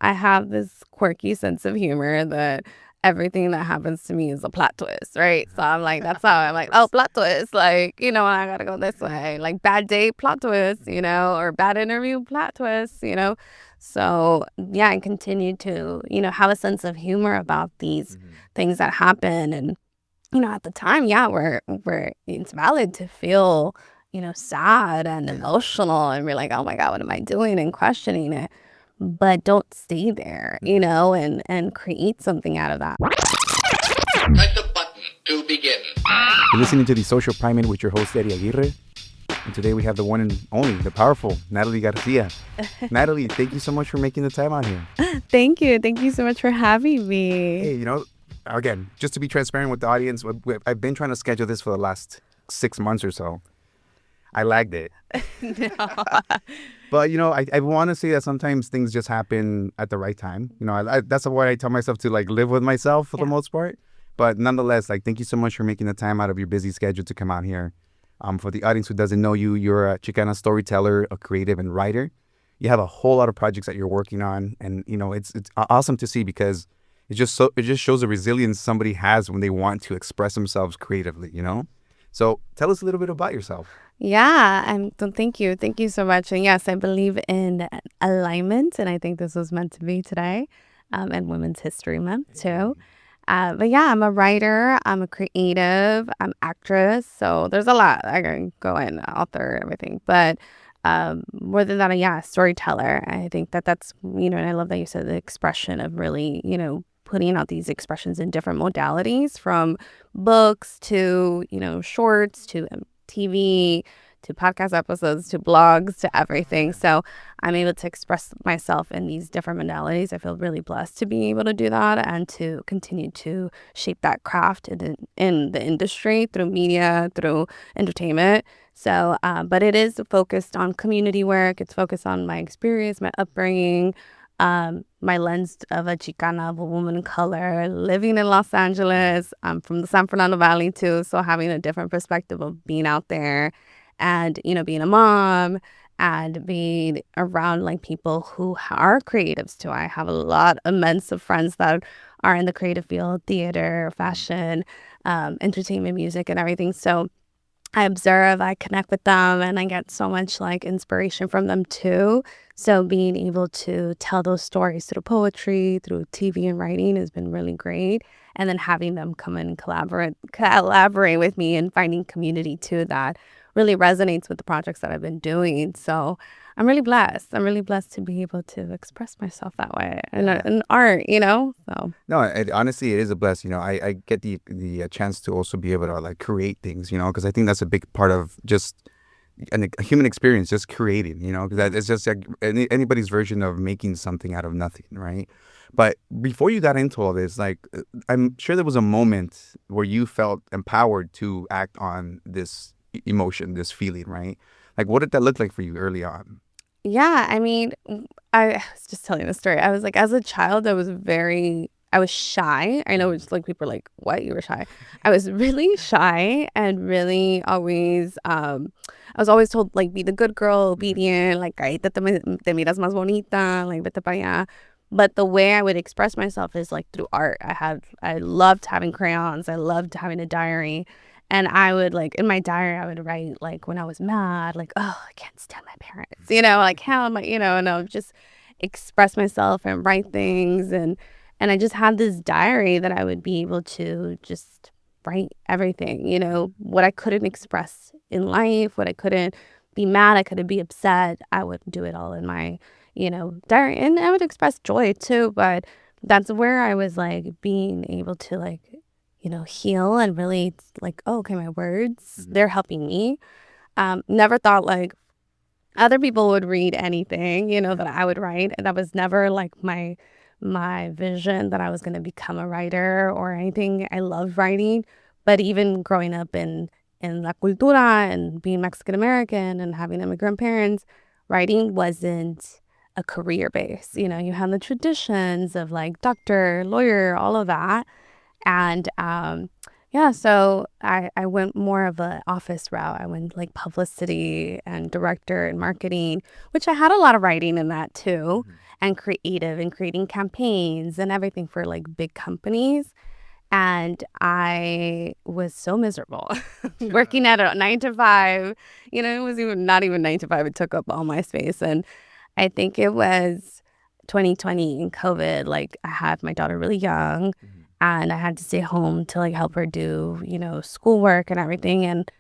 I have this quirky sense of humor that everything that happens to me is a plot twist, right? So I'm like, that's how I'm like, oh, plot twist. Like, I gotta go this way. Like bad date, plot twist, or bad interview, plot twist, So yeah, I continue to, have a sense of humor about these things that happen. And, at the time, yeah, we're it's valid to feel, sad and emotional and we're like, oh my God, what am I doing? And questioning it. But don't stay there, and create something out of that. Press the button to begin. You're listening to The Social Primate with your host, Eddie Aguirre. And today we have the one and only, the powerful Natalie Garcia. Natalie, thank you so much for making the time out here. Thank you. Thank you so much for having me. Hey, again, just to be transparent with the audience, I've been trying to schedule this for the last 6 months or so. I lagged it. No. But, I want to say that sometimes things just happen at the right time. That's why I tell myself to, live with myself for the most part. But nonetheless, thank you so much for making the time out of your busy schedule to come out here. For the audience who doesn't know you, you're a Chicana storyteller, a creative and writer. You have a whole lot of projects that you're working on. And, it's awesome to see because it just shows the resilience somebody has when they want to express themselves creatively, So tell us a little bit about yourself. Yeah, thank you. Thank you so much. And yes, I believe in alignment, and I think this was meant to be today, and Women's History Month too. But yeah, I'm a writer, I'm a creative, I'm actress, so there's a lot. I can go in, author, everything. But more than that, yeah, storyteller. I think that's, and I love that you said the expression of really, putting out these expressions in different modalities, from books to, shorts to TV to podcast episodes to blogs to everything. So I'm able to express myself in these different modalities. I feel really blessed to be able to do that and to continue to shape that craft in the industry through media, through entertainment. So, but it is focused on community work. It's focused on my experience, my upbringing, my lens of a Chicana, of a woman of color, living in Los Angeles. I'm from the San Fernando Valley too, so having a different perspective of being out there and, being a mom and being around people who are creatives too. I have a lot immense of friends that are in the creative field, theater, fashion, entertainment, music, and everything. So I observe, I connect with them, and I get so much inspiration from them too. So being able to tell those stories through poetry, through TV and writing has been really great. And then having them come and collaborate with me and finding community too that really resonates with the projects that I've been doing. So I'm really blessed. I'm really blessed to be able to express myself that way in art, So No, honestly, it is a blessing. I get the chance to also be able to create things, because I think that's a big part of just a human experience, just creating, because that it's just anybody's version of making something out of nothing, right? But before you got into all this, I'm sure there was a moment where you felt empowered to act on this emotion, this feeling, right? What did that look like for you early on? Yeah, I mean, I was just telling the story. I was as a child, I was shy. I know it's people are like, what? You were shy. I was really shy and really always, I was always told, be the good girl, obedient, cállate, te miras más bonita, vete para allá. But the way I would express myself is through art. I loved having crayons. I loved having a diary. And I would in my diary, I would write when I was mad, oh, I can't stand my parents, how am I, and I would just express myself and write things. And I just had this diary that I would be able to just write everything, what I couldn't express in life, what I couldn't be mad, I couldn't be upset. I would do it all in my, diary. And I would express joy too. But that's where I was being able to heal and really oh, okay, my words, they're helping me. Never thought other people would read anything, that I would write. And that was never my vision that I was going to become a writer or anything. I love writing, but even growing up in La Cultura and being Mexican American and having immigrant parents, writing wasn't a career base. You have the traditions of doctor, lawyer, all of that. And Yeah, so I went more of a office route. I went like publicity and director and marketing, which I had a lot of writing in that too, and creative and creating campaigns and everything for like big companies. And I was so miserable working at a 9 to 5. It was even not even 9 to 5. It took up all my space. And I think it was 2020 in COVID. Like I had my daughter really young and I had to stay home to like help her do, schoolwork and everything. And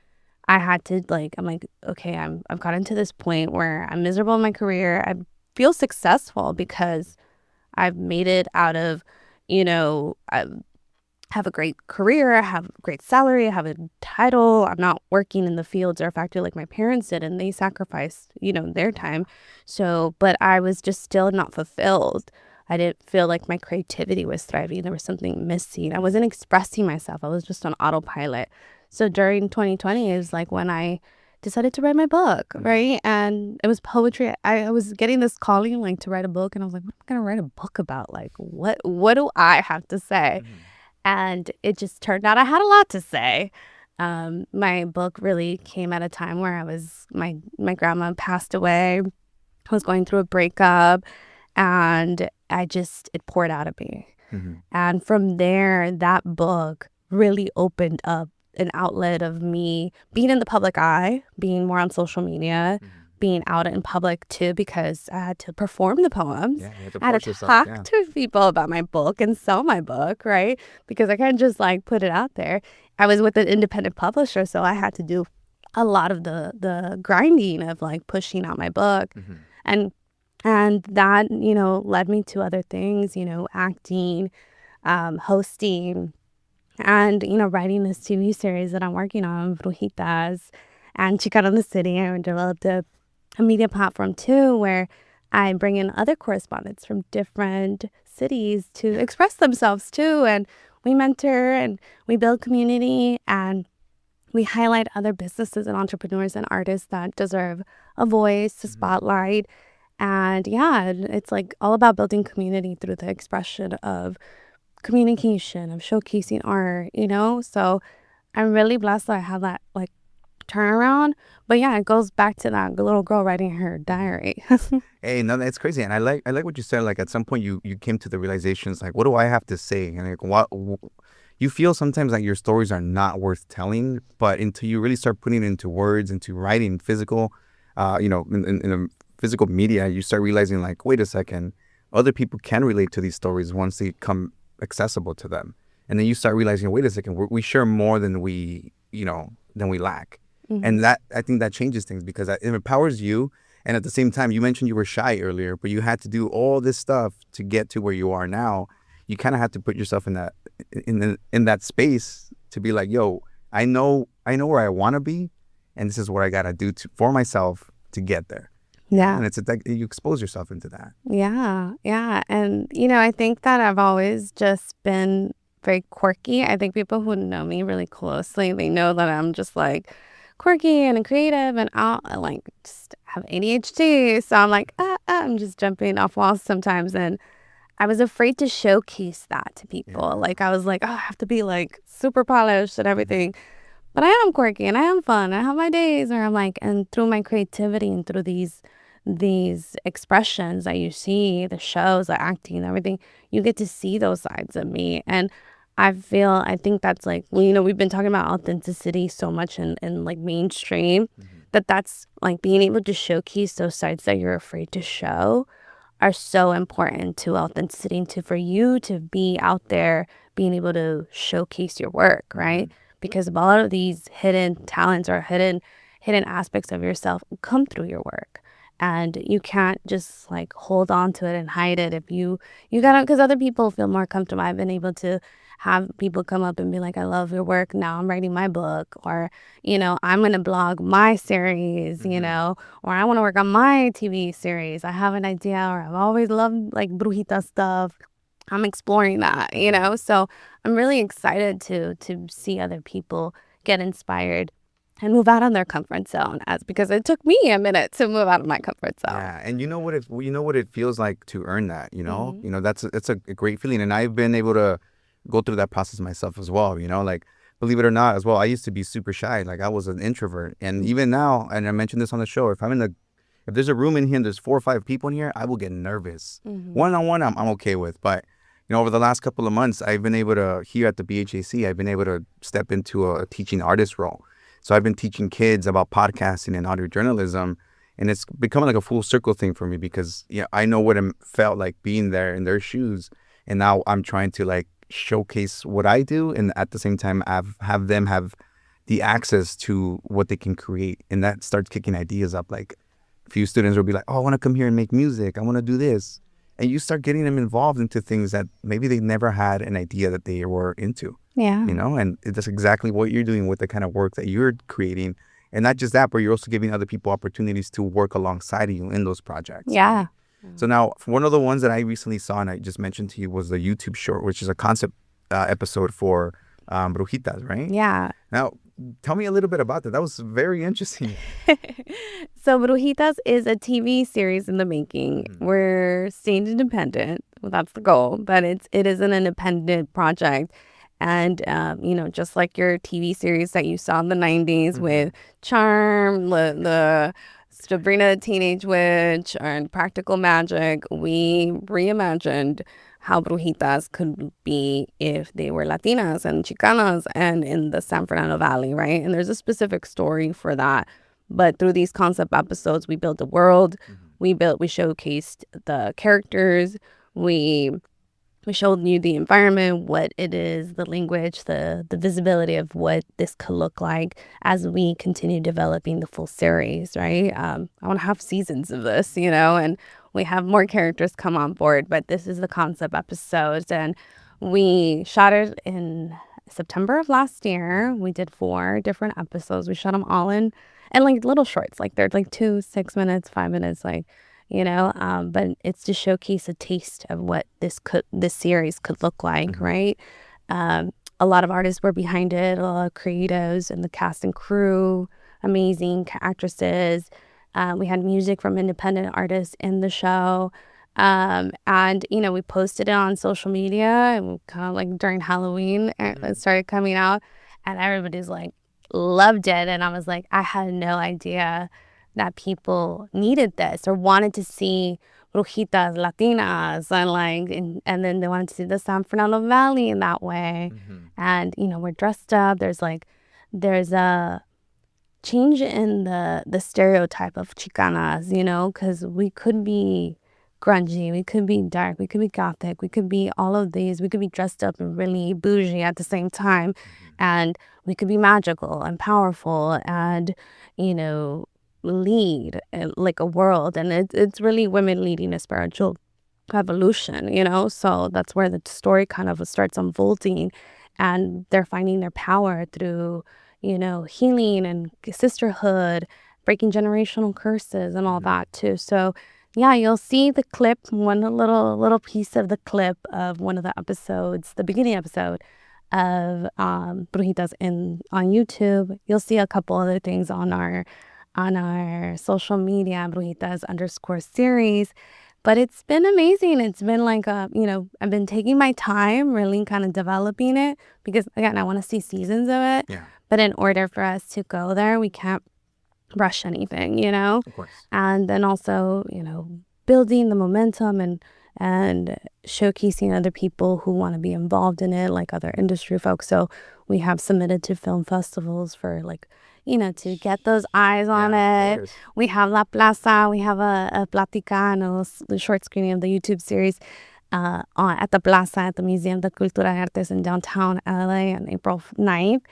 I had to I'm like, okay, I've gotten to this point where I'm miserable in my career. I feel successful because I've made it out of, I have a great career, I have a great salary, I have a title. I'm not working in the fields or factory like my parents did, and they sacrificed, their time. So, but I was just still not fulfilled. I didn't feel like my creativity was thriving. There was something missing. I wasn't expressing myself. I was just on autopilot. So during 2020 is like when I decided to write my book, right? And it was poetry. I was getting this calling like to write a book, and I was like, what am I gonna write a book about? Like, what do I have to say? And it just turned out I had a lot to say. My book really came at a time where my grandma passed away. I was going through a breakup, and it poured out of me. And from there, that book really opened up an outlet of me being in the public eye, being more on social media, being out in public too, because I had to perform the poems. Yeah, you had to I had push to yourself. talk to people about my book and sell my book, right? Because I can't just like put it out there. I was with an independent publisher, so I had to do a lot of the grinding of like pushing out my book. And that, led me to other things, acting, hosting, and, writing this TV series that I'm working on, Brujitas and Chicana in the City. I developed a media platform too, where I bring in other correspondents from different cities to express themselves too. And we mentor and we build community and we highlight other businesses and entrepreneurs and artists that deserve a voice, to spotlight. And yeah, it's like all about building community through the expression of communication, of showcasing art, So I'm really blessed that I have that like turnaround. But yeah, it goes back to that little girl writing her diary. Hey, no, that's crazy, and I like what you said. Like at some point, you came to the realizations like, what do I have to say? And like, you feel sometimes like your stories are not worth telling, but until you really start putting it into words, into writing, physical, in a physical media, you start realizing like, wait a second, other people can relate to these stories once they come accessible to them, and then you start realizing, wait a second, we share more than we lack. And that, I think that changes things because it empowers you. And at the same time, you mentioned you were shy earlier, but you had to do all this stuff to get to where you are now. You kind of have to put yourself in that space to be like, yo, I know where I want to be, and this is what I got to do for myself to get there. Yeah. And it's like you expose yourself into that. Yeah. Yeah. And, I think that I've always just been very quirky. I think people who know me really closely, they know that I'm just like quirky and creative, and I like just have ADHD. So I'm like, I'm just jumping off walls sometimes. And I was afraid to showcase that to people. Yeah. Like I was like, I have to be like super polished and everything. But I am quirky and I am fun. I have my days where I'm like, and through my creativity and through these expressions that you see, the shows, the acting, everything, you get to see those sides of me. And I think that's like, we've been talking about authenticity so much in like mainstream, that's like being able to showcase those sides that you're afraid to show are so important to authenticity and for you to be out there being able to showcase your work, right? Because a lot of these hidden talents or hidden aspects of yourself come through your work. And you can't just like hold on to it and hide it. If you gotta, because other people feel more comfortable. I've been able to have people come up and be like, I love your work. Now I'm writing my book, or, I'm going to blog my series, or I want to work on my TV series. I have an idea, or I've always loved like Brujita stuff. I'm exploring that, So I'm really excited to see other people get inspired and move out of their comfort zone, because it took me a minute to move out of my comfort zone. Yeah, and you know what it feels like to earn that. That's a great feeling, and I've been able to go through that process myself as well. Like believe it or not, as well, I used to be super shy. Like, I was an introvert. And even now, and I mentioned this on the show, if there's a room in here and there's 4 or 5 people in here, I will get nervous. One-on-one, I'm okay with. But, over the last couple of months, I've been able to, here at the BHAC, I've been able to step into a teaching artist role. So I've been teaching kids about podcasting and audio journalism. And it's becoming like a full circle thing for me because, I know what it felt like being there in their shoes. And now I'm trying to like showcase what I do. And at the same time, have them have the access to what they can create. And that starts kicking ideas up. Like, a few students will be like, oh, I want to come here and make music. I want to do this. And you start getting them involved into things that maybe they never had an idea that they were into. Yeah. And that's exactly what you're doing with the kind of work that you're creating. And not just that, but you're also giving other people opportunities to work alongside you in those projects. Yeah. So now, one of the ones that I recently saw and I just mentioned to you was the YouTube short, which is a concept episode for Brujitas, right? Yeah. Now, tell me a little bit about that. That was very interesting. So Brujitas is a TV series in the making. We're staying independent. Well, that's the goal, but it is an independent project. And, just like your TV series that you saw in the 90s with Charm, the Sabrina the Teenage Witch, and Practical Magic, we reimagined how Brujitas could be if they were Latinas and Chicanas and in the San Fernando Valley, right? And there's a specific story for that. But through these concept episodes, we built a world. We showcased the characters. We showed you the environment, what it is, the language, the visibility of what this could look like as we continue developing the full series, right? I want to have seasons of this, and we have more characters come on board, but this is the concept episodes. And we shot it in September of last year. We did 4 different episodes. We shot them all in like little shorts, like they're like 2, 6 minutes, 5 minutes, like, but it's to showcase a taste of what this series could look like, right? A lot of artists were behind it, a lot of creatives and the cast and crew, amazing actresses. We had music from independent artists in the show. And, we posted it on social media and kind of like during Halloween, it started coming out and everybody's like, loved it. And I was like, I had no idea that people needed this or wanted to see Brujitas, Latinas, and then they wanted to see the San Fernando Valley in that way. And, we're dressed up. There's a change in the stereotype of Chicanas, because we could be grungy, we could be dark, we could be gothic, we could be all of these, we could be dressed up and really bougie at the same time, and we could be magical and powerful and, lead like a world. And it's really women leading a spiritual evolution, so that's where the story kind of starts unfolding, and they're finding their power through, healing and sisterhood, breaking generational curses and all that too. So yeah, you'll see the clip, one little piece of the clip of one of the episodes, the beginning episode of Brujitas on YouTube. You'll see a couple other things on our social media, Brujitas_series. But it's been amazing. It's been like I've been taking my time, really kind of developing it, because again, I want to see seasons of it. Yeah. But in order for us to go there, we can't rush anything, Of course. and then also, building the momentum and showcasing other people who want to be involved in it, like other industry folks. So we have submitted to film festivals for to get those eyes on it. We have La Plaza, we have a Platicanos, the short screening of the YouTube series at the Plaza at the Museum de Cultura y Artes in downtown LA on April 9th.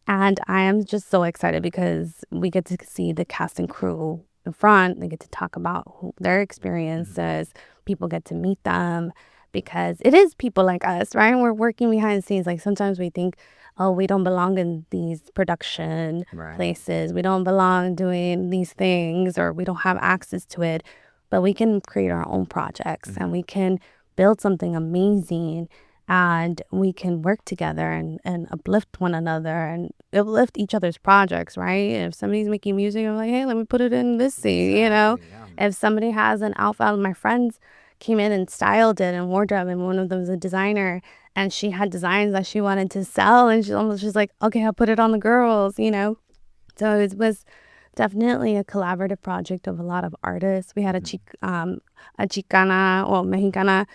And I am just so excited because we get to see the cast and crew in front. They get to talk about their experiences. People get to meet them because it is people like us, right? We're working behind the scenes. Like sometimes we think, oh, we don't belong in these production places. We don't belong doing these things, or we don't have access to it. But we can create our own projects and we can build something amazing. And we can work together and uplift one another and uplift each other's projects, right? If somebody's making music, I'm like, hey, let me put it in this scene, Yeah. If somebody has an outfit, my friends came in and styled it and wardrobe, and one of them was a designer, and she had designs that she wanted to sell, and she almost just like, okay, I'll put it on the girls, you know. So it was definitely a collaborative project of a lot of artists. We had a Chicana or Mexicana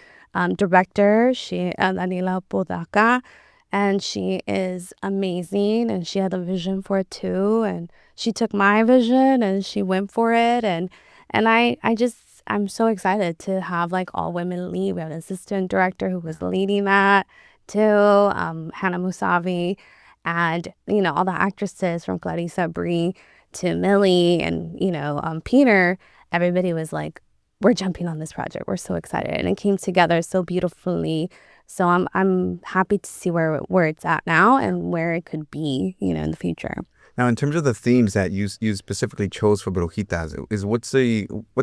director, she Daniela Podaca, and she is amazing, and she had a vision for it too, and she took my vision and she went for it, and I'm so excited to have like all women lead. We have an assistant director who was leading that too, Hannah Musavi, and you know, all the actresses from Clarissa Bree to Millie and you know, Peter. Everybody was like, we're jumping on this project, we're so excited, and it came together so beautifully. So I'm happy to see where it's at now and where it could be, you know, in the future. Now, in terms of the themes that you specifically chose for Brujitas, what's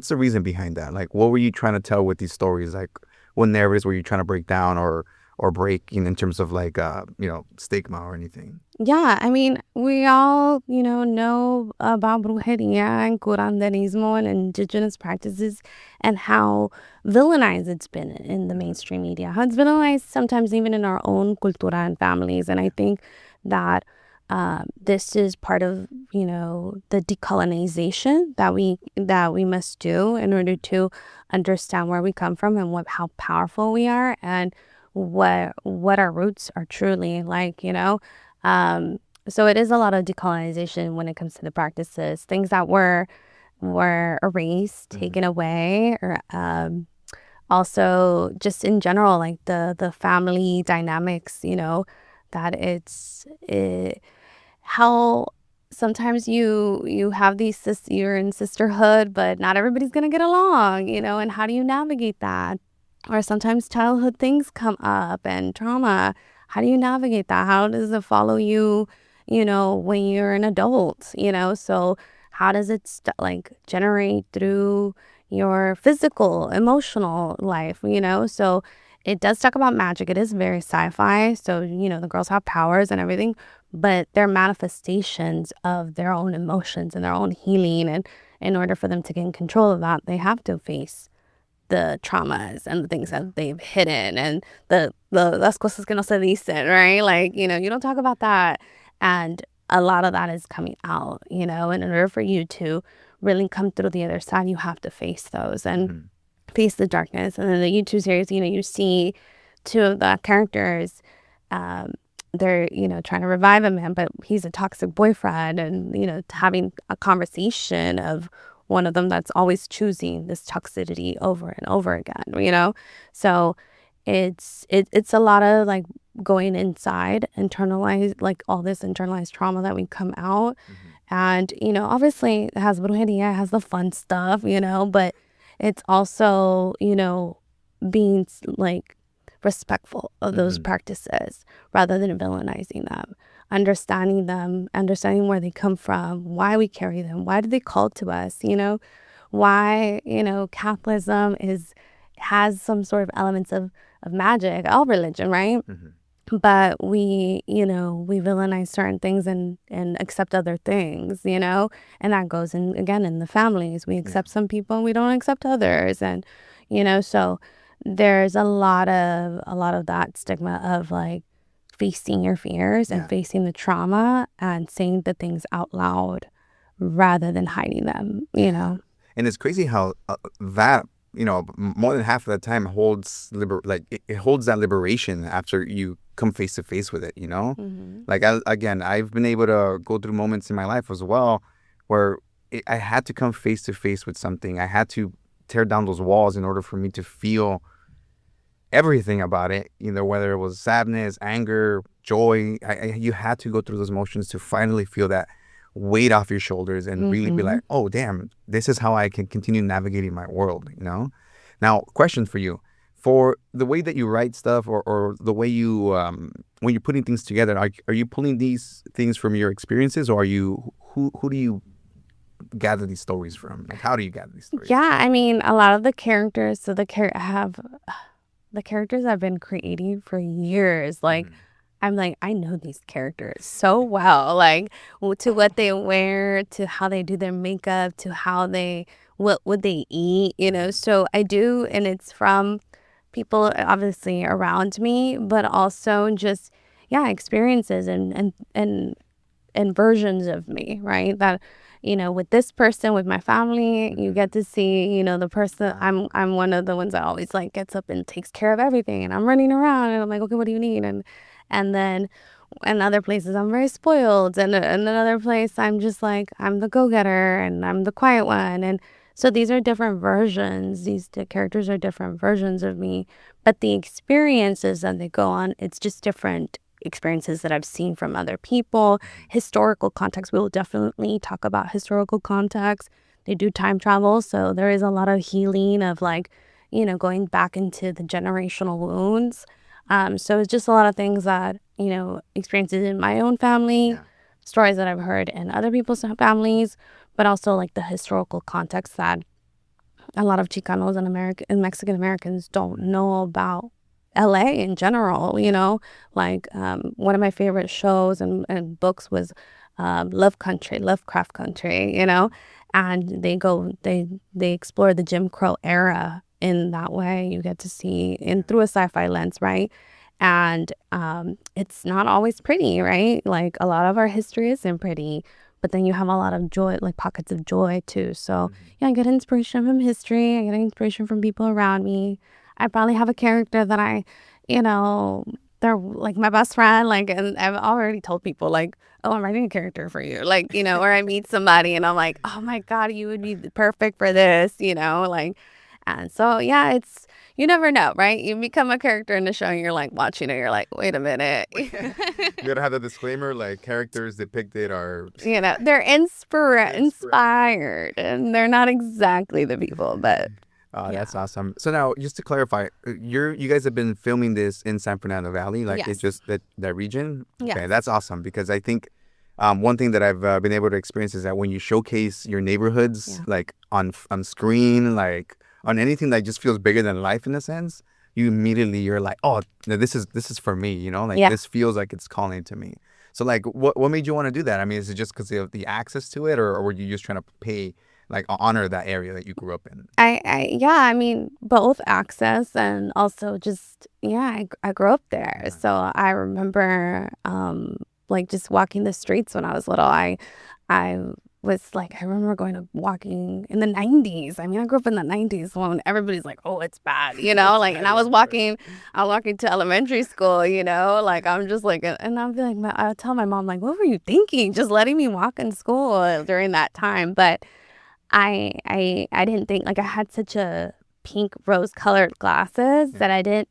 the reason behind that? Like, what were you trying to tell with these stories? Like, what narratives were you trying to break down or break in terms of like you know, stigma or anything? Yeah, I mean, we all, you know about brujeria and curanderismo and indigenous practices and how villainized it's been in the mainstream media, how it's villainized sometimes even in our own cultura and families. And I think that this is part of, you know, the decolonization that we must do in order to understand where we come from and how powerful we are and what our roots are truly like, you know. So it is a lot of decolonization when it comes to the practices, things that were erased, taken away, or also just in general, like the family dynamics, you know, that how sometimes you have you're in sisterhood, but not everybody's gonna get along, you know, and how do you navigate that? Or sometimes childhood things come up and trauma. How do you navigate that? How does it follow you, you know, when you're an adult, you know? So how does it like generate through your physical, emotional life, you know? So it does talk about magic. It is very sci-fi. So, you know, the girls have powers and everything, but they're manifestations of their own emotions and their own healing. And in order for them to gain control of that, they have to face the traumas and the things that they've hidden and the las cosas que no se dicen, right? Like, you know, you don't talk about that. And a lot of that is coming out, you know, and in order for you to really come through the other side, you have to face those and face the darkness. And then the YouTube series, you know, you see two of the characters, they're, you know, trying to revive a man, but he's a toxic boyfriend, and, you know, having a conversation of one of them that's always choosing this toxicity over and over again, you know? So it's a lot of like going inside, internalize like all this internalized trauma that we come out. And, you know, obviously it has brujeria, it has the fun stuff, you know, but it's also, you know, being like respectful of those practices rather than villainizing them, understanding where they come from, why we carry them, why did they call to us, you know, why, you know, Catholicism has some sort of elements of magic, all religion, right? But we, you know, we villainize certain things and accept other things, you know, and that goes in again in the families. We accept some people and we don't accept others, and you know, so there's a lot of that stigma of like facing your fears and facing the trauma and saying the things out loud rather than hiding them, you know. And it's crazy how that, you know, more than half of the time holds it holds that liberation after you come face to face with it, you know. Like I've been able to go through moments in my life as well where I had to come face to face with something. I had to tear down those walls in order for me to feel everything about it, you know, whether it was sadness, anger, joy. You had to go through those emotions to finally feel that weight off your shoulders and really be like, oh damn, this is how I can continue navigating my world, you know. Now, question for you: for the way that you write stuff, or the way you when you're putting things together, are you pulling these things from your experiences, or are you who do you gather these stories from? Like, how do you gather these stories? Yeah, I mean, a lot of the characters, so the characters I've been creating for years. Like, I'm like, I know these characters so well, like to what they wear, to how they do their makeup, to how they what would they eat, so I do, and it's from people obviously around me, but also just experiences and versions of me, right? That with this person, with my family, you get to see the person. I'm one of the ones that always like gets up and takes care of everything, and I'm running around and I'm like, okay, what do you need? And then in other places I'm very spoiled, and in another place I'm just like, I'm the go-getter and I'm the quiet one. And so these are different versions. These characters are different versions of me, but the experiences that they go on, it's just different experiences that I've seen from other people. Historical context, we will definitely talk about historical context. They do time travel, so there is a lot of healing of like, going back into the generational wounds. So it's just a lot of things that, experiences in my own family, stories that I've heard in other people's families, but also like the historical context that a lot of Chicanos and Mexican Americans don't know about LA in general. Like one of my favorite shows and books was Lovecraft Country, and they explore the Jim Crow era in that way. You get to see in through a sci-fi lens, right? And it's not always pretty, right? Like a lot of our history isn't pretty, but then you have a lot of joy, like pockets of joy too. So I get inspiration from history. I get inspiration from people around me. I probably have a character that they're like my best friend, like, and I've already told people like, oh, I'm writing a character for you, like, or I meet somebody and I'm like, oh my God, you would be perfect for this, like, and so it's, you never know, right? You become a character in the show and you're like watching it, you're like, wait a minute. You gotta have the disclaimer, like characters depicted are they're inspired and they're not exactly the people, but that's awesome. So now, just to clarify, you guys have been filming this in San Fernando Valley, like it's just that region. Yes. Okay, that's awesome because I think one thing that I've been able to experience is that when you showcase your neighborhoods, like on screen, like on anything that just feels bigger than life in a sense, you're like, oh, no, this is for me, this feels like it's calling to me. So like, what made you want to do that? I mean, is it just because of the access to it, or were you just trying to honor that area that you grew up in? I mean, both access and also just, I grew up there. So I remember, like just walking the streets when I was little. I was like, I remember walking in the 90s. I mean, I grew up in the 90s when everybody's like, oh, it's bad, like, and I was walking to elementary school, like, I'm just like, and I'll be like, I'll tell my mom, like, what were you thinking? Just letting me walk in school during that time. But I didn't think, like, I had such a pink rose colored glasses that I didn't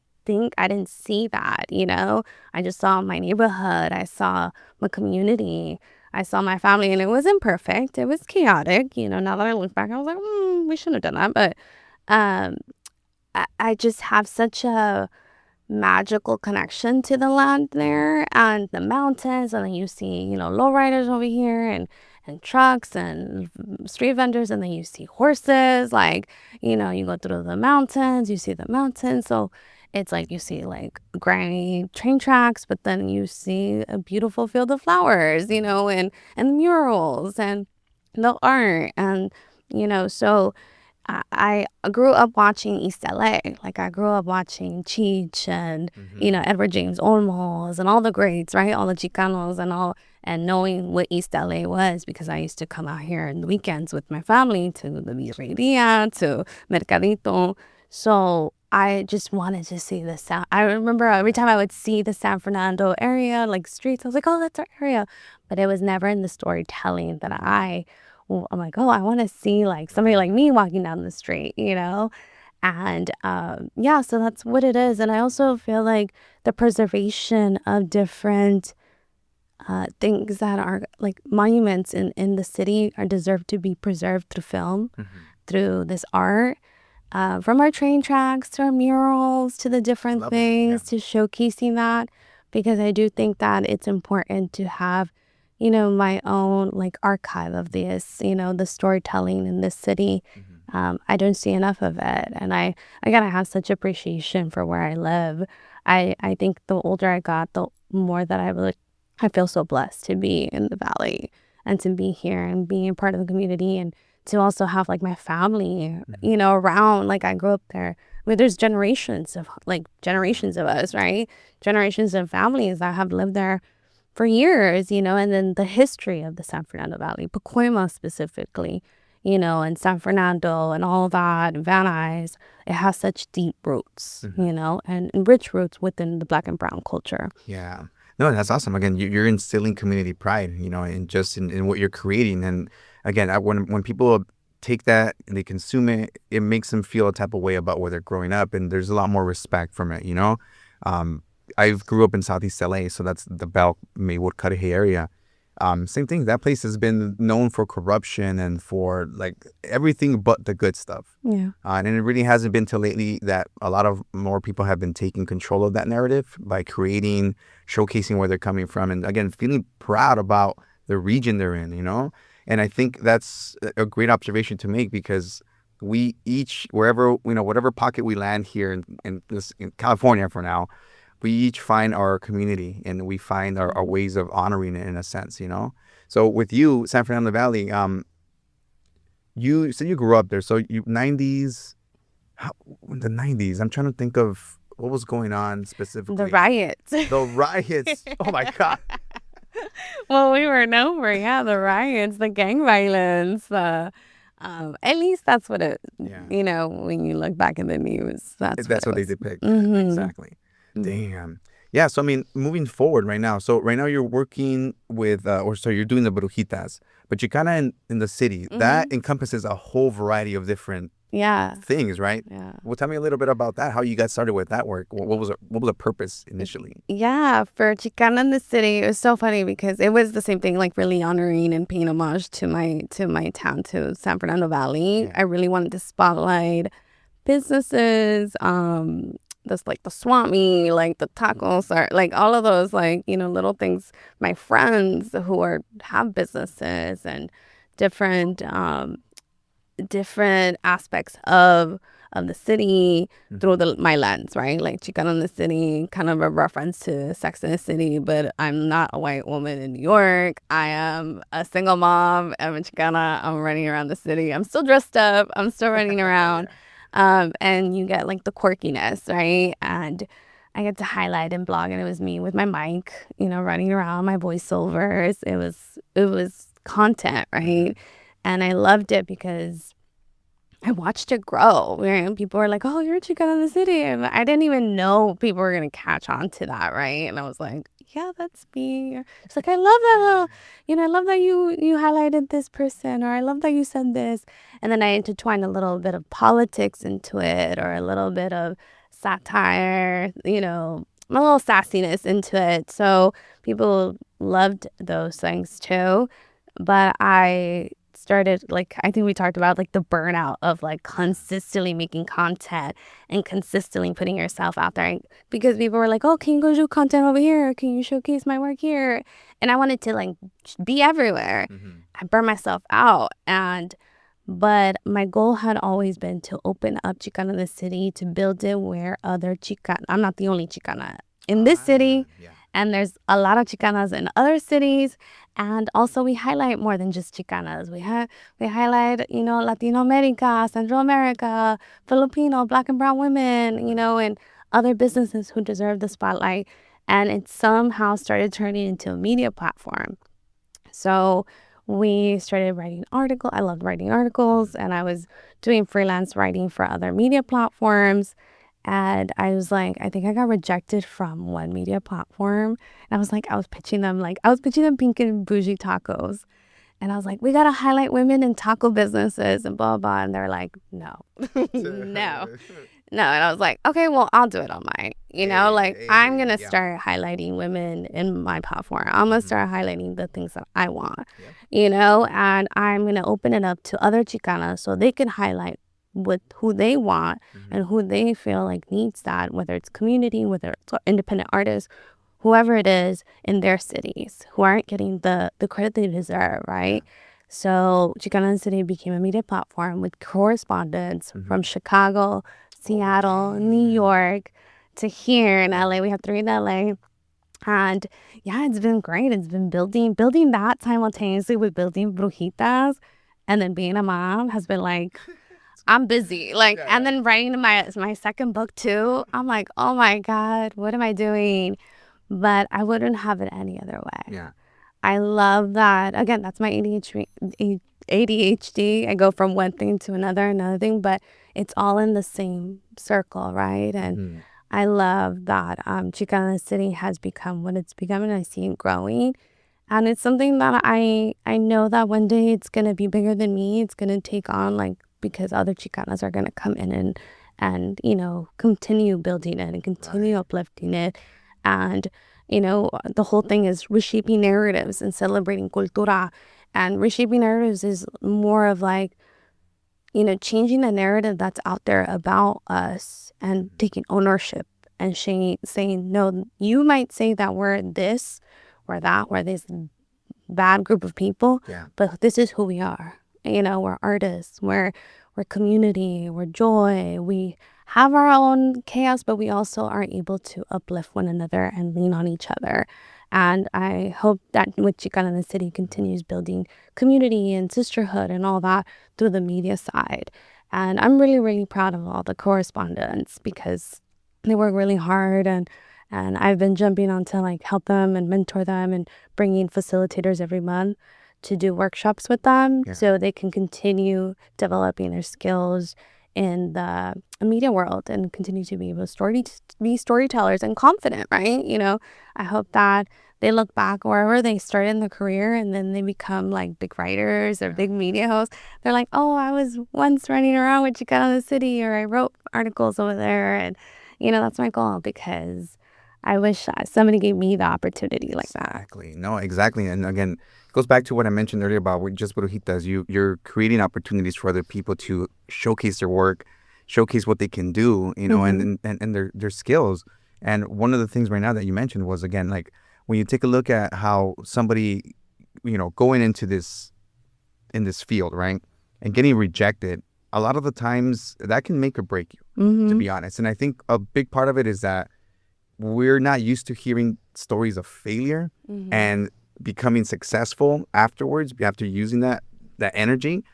see that, I just saw my neighborhood. I saw my community. I saw my family, and it wasn't perfect. It was chaotic. Now that I look back, I was like, we shouldn't have done that. But I just have such a magical connection to the land there and the mountains. And then you see, lowriders over here and trucks and street vendors. And then you see horses. Like, you go through the mountains, you see the mountains. So it's like you see like granny train tracks, but then you see a beautiful field of flowers, and the murals and the art. And, so I grew up watching East LA. Like I grew up watching Cheech and, Edward James Olmos and all the greats, right? All the Chicanos and knowing what East LA was, because I used to come out here on the weekends with my family to the Birreria, to Mercadito. So I just wanted to see the sound. I remember every time I would see the San Fernando area, like streets, I was like, oh, that's our area. But it was never in the storytelling that I'm like, oh, I want to see like somebody like me walking down the street, And so that's what it is. And I also feel like the preservation of different things that are like monuments in the city are deserved to be preserved through film, through this art. From our train tracks to our murals to the different things, to showcasing that, because I do think that it's important to have, my own like archive of this, the storytelling in this city. I don't see enough of it, and I gotta have such appreciation for where I live. I think the older I got, the more that I feel so blessed to be in the valley and to be here and being part of the community and to also have like my family, you know, around. Like I grew up there where there's generations of us, right? Generations of families that have lived there for years, you know, and then the history of the San Fernando Valley, Pacoima specifically, you know, and San Fernando and all that, and Van Nuys, it has such deep roots, you know, and rich roots within the Black and brown culture. Yeah. No, that's awesome. Again, you're instilling community pride, you know, in what you're creating. And again, when people take that and they consume it, it makes them feel a type of way about where they're growing up. And there's a lot more respect from it, you know. I grew up in Southeast LA, so that's the Bell, Maywood, Cudahy area. Same thing. That place has been known for corruption and for like everything but the good stuff. Yeah. And it really hasn't been till lately that a lot of more people have been taking control of that narrative by creating, showcasing where they're coming from, and again, feeling proud about the region they're in, you know? And I think that's a great observation to make, because we each, wherever, you know, whatever pocket we land here in California for now, we each find our community and we find our ways of honoring it in a sense, you know? So with you, San Fernando Valley, you said you grew up there. So you 90s, the 90s, I'm trying to think of what was going on specifically. The riots. The riots. Oh my God. Well, we were known for, the riots, the gang violence, at least that's what it, you know, when you look back in the news, that's what they depict. Exactly. Damn. Yeah. So, I mean, moving forward right now. So right now you're working with, you're doing the Brujitas, but you're kind of in the city. That encompasses a whole variety of different things, right? Yeah. Well, tell me a little bit about that, how you got started with that work. What was the purpose initially? Yeah, for Chicana in the city, it was so funny because it was the same thing, like really honoring and paying homage to my town, to San Fernando Valley. Yeah. I really wanted to spotlight businesses, that's like the swap meet, like the tacos, or like all of those, like, you know, little things. My friends who have businesses and different aspects of the city through my lens, right? Like Chicana in the city, kind of a reference to Sex in the City, but I'm not a white woman in New York. I am a single mom. I'm a Chicana. I'm running around the city. I'm still dressed up. I'm still running around. And you get like the quirkiness, right? And I get to highlight and blog, and it was me with my mic, you know, running around, my voiceovers. It was content, right? And I loved it because I watched it grow. Right? People were like, "Oh, you're a Chicana in the city," and I didn't even know people were gonna catch on to that, right? And I was like, "Yeah, that's me." It's like, I love that, you know, I love that you highlighted this person, or I love that you said this. And then I intertwined a little bit of politics into it, or a little bit of satire, you know, a little sassiness into it. So people loved those things too. But I started, like, I think we talked about like the burnout of like consistently making content and consistently putting yourself out there, because people were like, "Oh, can you go do content over here? Can you showcase my work here?" And I wanted to like be everywhere. I burned myself out, but my goal had always been to open up Chicana in the city, to build it where other Chicana. I'm not the only Chicana in this city. And there's a lot of Chicanas in other cities. And also we highlight more than just Chicanas. We highlight, you know, Latino America, Central America, Filipino, Black and brown women, you know, and other businesses who deserve the spotlight. And it somehow started turning into a media platform. So we started writing articles. I loved writing articles, and I was doing freelance writing for other media platforms. And I was like, I think I got rejected from one media platform. And I was like, I was pitching them pink and bougie tacos. And I was like, we got to highlight women in taco businesses and blah, blah. And they're like, no, no. And I was like, okay, well, I'll do it on mine. You know, I'm going to start highlighting women in my platform. I'm going to start highlighting the things that I want, you know, and I'm going to open it up to other Chicanas so they can highlight with who they want and who they feel like needs that, whether it's community, whether it's independent artists, whoever it is in their cities who aren't getting the credit they deserve, right? So Chicana in the City became a media platform with correspondents from Chicago, Seattle, New York, to here in LA. We have 3 in LA. And yeah, it's been great. It's been building that simultaneously with building Brujitas. And then being a mom has been like, I'm busy. Like, and then writing my second book too. I'm like, oh my God, what am I doing? But I wouldn't have it any other way. Yeah. I love that. Again, that's my ADHD. I go from one thing to another thing, but it's all in the same circle, right? And I love that Chicana City has become what it's become, and I see it growing. And it's something that I know that one day it's going to be bigger than me. It's going to take on, like, because other Chicanas are going to come in and, you know, continue building it and continue uplifting it. And, you know, the whole thing is reshaping narratives and celebrating cultura. And reshaping narratives is more of like, you know, changing the narrative that's out there about us and taking ownership and saying, no, you might say that we're this or that, we're this bad group of people, but this is who we are. You know, we're artists, we're community, we're joy, we have our own chaos, but we also are able to uplift one another and lean on each other. And I hope that with Chicana in the City continues building community and sisterhood and all that through the media side. And I'm really, really proud of all the correspondents because they work really hard, and I've been jumping on to like help them and mentor them and bringing facilitators every month to do workshops with them so they can continue developing their skills in the media world and continue to be able to be storytellers and confident, right? You know, I hope that they look back wherever they started in their career and then they become like big writers or big media hosts. They're like, oh, I was once running around with Chicana in the City, or I wrote articles over there. And, you know, that's my goal, because I wish somebody gave me the opportunity like that. Exactly. No, exactly. And again, it goes back to what I mentioned earlier about just Brujitas. You're creating opportunities for other people to showcase their work, showcase what they can do, you know, and their skills. And one of the things right now that you mentioned was, again, like when you take a look at how somebody, you know, going into this in this field, right, and getting rejected, a lot of the times that can make or break you, to be honest. And I think a big part of it is that we're not used to hearing stories of failure and becoming successful afterwards, after using that energy,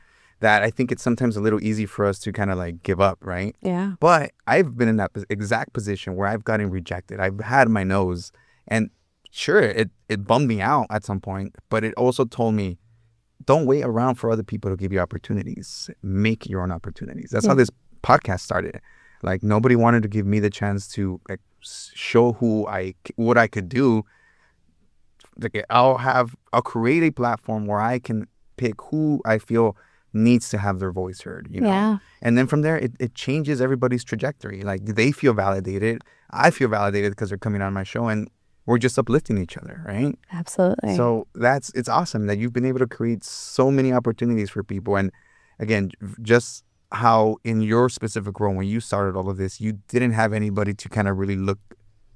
that I think it's sometimes a little easy for us to kind of like give up, right? Yeah. But I've been in that exact position where I've gotten rejected. I've had my nose, and sure, it bummed me out at some point, but it also told me, don't wait around for other people to give you opportunities. Make your own opportunities. That's how this podcast started. Like, nobody wanted to give me the chance to like show what I could do. Like, I'll create a platform where I can pick who I feel needs to have their voice heard, you know? Yeah. And then from there, it changes everybody's trajectory. Like, they feel validated. I feel validated because they're coming on my show, and we're just uplifting each other, right? Absolutely. So it's awesome that you've been able to create so many opportunities for people. And again, just how in your specific role, when you started all of this, you didn't have anybody to kind of really look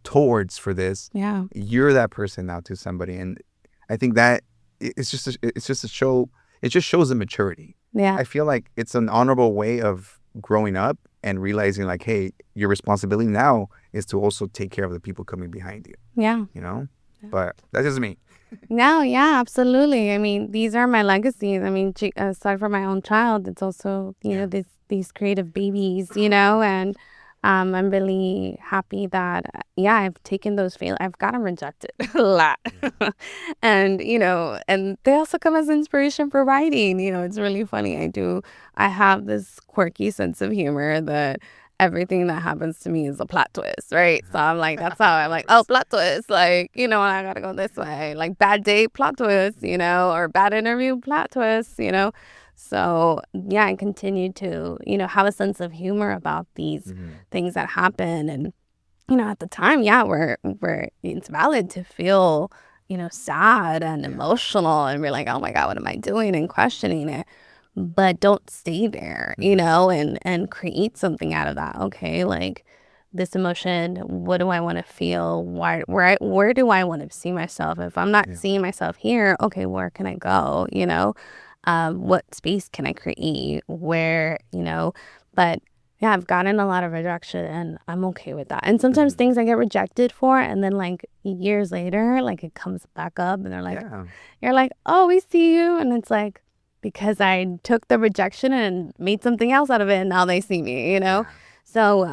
towards for this. Yeah. You're that person now to somebody. And I think that it's just a show. It just shows the maturity. Yeah. I feel like it's an honorable way of growing up and realizing, like, hey, your responsibility now is to also take care of the people coming behind you. Yeah. You know? Yeah. But that's just me. No, yeah, absolutely. I mean, these are my legacies. I mean, aside from my own child, it's also, you know, these creative babies, you know, and I'm really happy that, I've taken those I've gotten rejected a lot. And, you know, and they also come as inspiration for writing. You know, it's really funny. I have this quirky sense of humor that everything that happens to me is a plot twist, right? So I'm like, that's how I'm like, oh, plot twist. Like, you know, I got to go this way. Like, bad date, plot twist, you know, or bad interview, plot twist, you know. So, yeah, I continue to, you know, have a sense of humor about these things that happen. And, you know, at the time, it's valid to feel, you know, sad and emotional and be like, oh my God, what am I doing? And questioning it. But don't stay there, you know, and create something out of that. Okay, like this emotion, what do I want to feel? Where do I want to see myself? If I'm not seeing myself here, okay, where can I go? You know, what space can I create? Where, you know, but yeah, I've gotten a lot of rejection and I'm okay with that. And sometimes things I get rejected for, and then like years later, like it comes back up and they're like, you're like, oh, we see you. And it's like, because I took the rejection and made something else out of it, and now they see me, you know? So,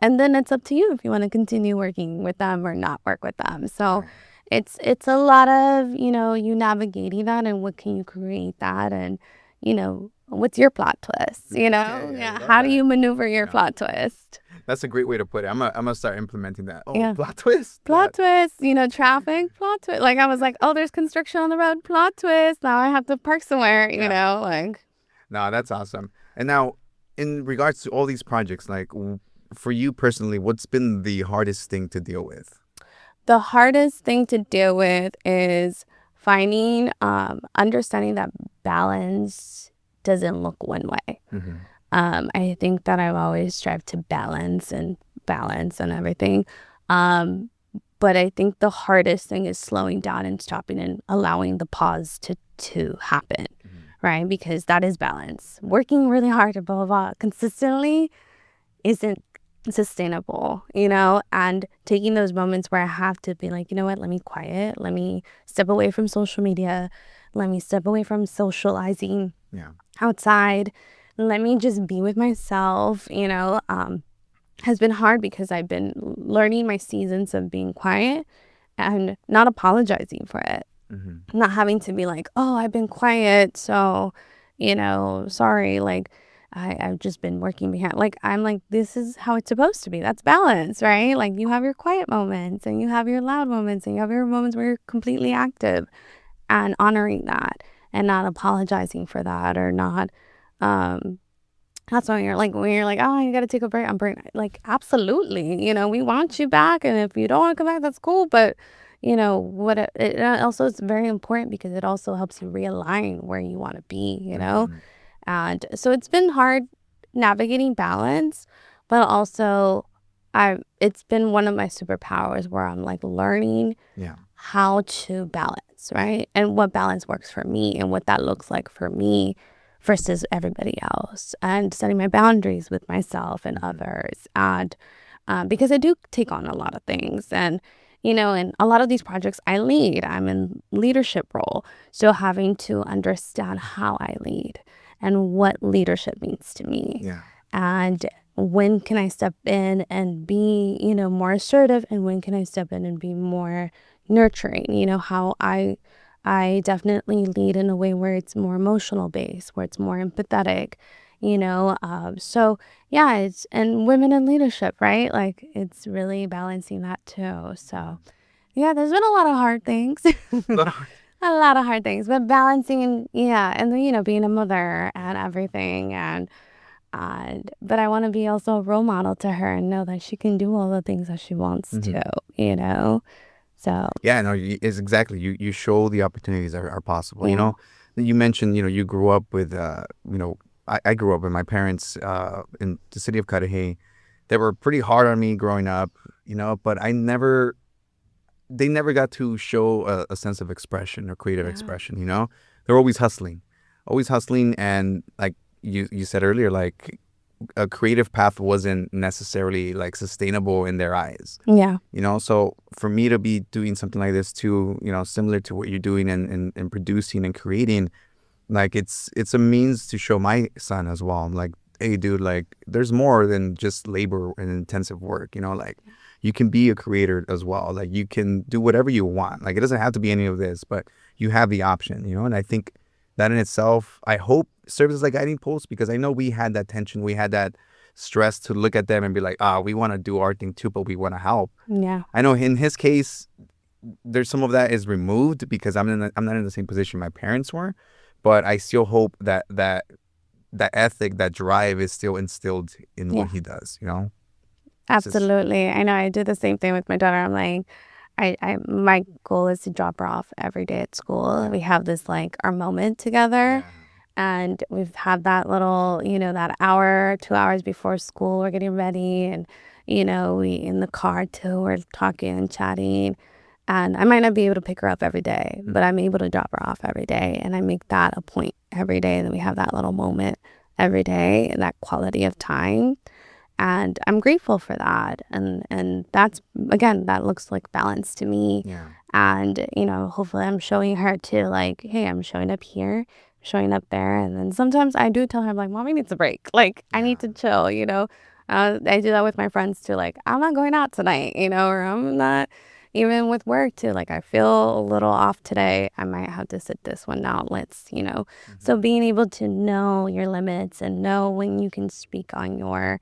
and then it's up to you if you want to continue working with them or not work with them. So it's a lot of, you know, you navigating that and what can you create that, and, you know, what's your plot twist, you know? How do you maneuver your plot twist? That's a great way to put it. I'm gonna start implementing that. Oh, Yeah. plot twist. Plot twist, you know, traffic, plot twist. Like, I was like, oh, there's construction on the road, plot twist. Now I have to park somewhere, you know, like. No, that's awesome. And now, in regards to all these projects, like for you personally, what's been the hardest thing to deal with? The hardest thing to deal with is finding, understanding that balance doesn't look one way. I think that I've always strived to balance and everything. But I think the hardest thing is slowing down and stopping and allowing the pause to happen, right? Because that is balance. Working really hard, blah, blah, blah, consistently isn't sustainable, you know? And taking those moments where I have to be like, you know what, let me quiet. Let me step away from social media. Let me step away from socializing outside. Let me just be with myself, you know, has been hard because I've been learning my seasons of being quiet and not apologizing for it. Not having to be like, oh, I've been quiet, so, you know, sorry, like, I've just been working behind. Like, I'm like, this is how it's supposed to be. That's balance, right? Like, you have your quiet moments and you have your loud moments and you have your moments where you're completely active, and honoring that and not apologizing for that, or not that's when you're like, oh, you gotta take a break. I'm burnt. Like, absolutely, you know, we want you back, and if you don't want to come back, that's cool. But, you know, what it also is very important because it also helps you realign where you want to be, you know. And so it's been hard navigating balance, but also it's been one of my superpowers where I'm like learning how to balance, right? And what balance works for me and what that looks like for me versus everybody else, and setting my boundaries with myself and others. And because I do take on a lot of things, and, you know, and a lot of these projects I lead, I'm in leadership role. So having to understand how I lead and what leadership means to me. And when can I step in and be, you know, more assertive, and when can I step in and be more nurturing, you know, how I definitely lead in a way where it's more emotional based, where it's more empathetic, you know. So yeah, it's, and women in leadership, right? Like, it's really balancing that too. So yeah, there's been a lot of hard things. A lot of hard things, but balancing, and then, you know, being a mother and everything, and but I want to be also a role model to her and know that she can do all the things that she wants to, you know. So yeah, no, it's exactly, you show the opportunities are possible. You know, you mentioned, you know, you grew up with you know, I grew up with my parents in the city of Cudahy. They were pretty hard on me growing up, you know, but they never got to show a sense of expression or creative expression, you know. They're always hustling, and like you said earlier, like, a creative path wasn't necessarily like sustainable in their eyes. You know, so for me to be doing something like this too, you know, similar to what you're doing and producing and creating, like, it's a means to show my son as well. I'm like, hey, dude, like, there's more than just labor and intensive work, you know, like, you can be a creator as well. Like, you can do whatever you want. Like, it doesn't have to be any of this, but you have the option, you know. And I think that in itself, I hope, serves as like guiding post, because I know we had that tension, we had that stress to look at them and be like, we want to do our thing too, but we want to help. I know in his case, there's some of that is removed because I'm not in the same position my parents were, but I still hope that ethic, that drive is still instilled in what he does, you know. Absolutely. I know, I do the same thing with my daughter. I'm like, my goal is to drop her off every day at school. We have this, like, our moment together. And we've had that little, you know, that hour, 2 hours before school, we're getting ready. And, you know, we in the car too, we're talking and chatting. And I might not be able to pick her up every day, but I'm able to drop her off every day. And I make that a point every day. And we have that little moment every day, and that quality of time. And I'm grateful for that. And that's, again, that looks like balance to me. And, you know, hopefully I'm showing her too, like, hey, I'm showing up here, showing up there. And then sometimes I do tell her, like, Mommy needs a break. Like, I need to chill, you know. I do that with my friends too. Like, I'm not going out tonight, you know, or I'm not, even with work too. Like, I feel a little off today. I might have to sit this one out. Let's, you know. So being able to know your limits and know when you can speak on your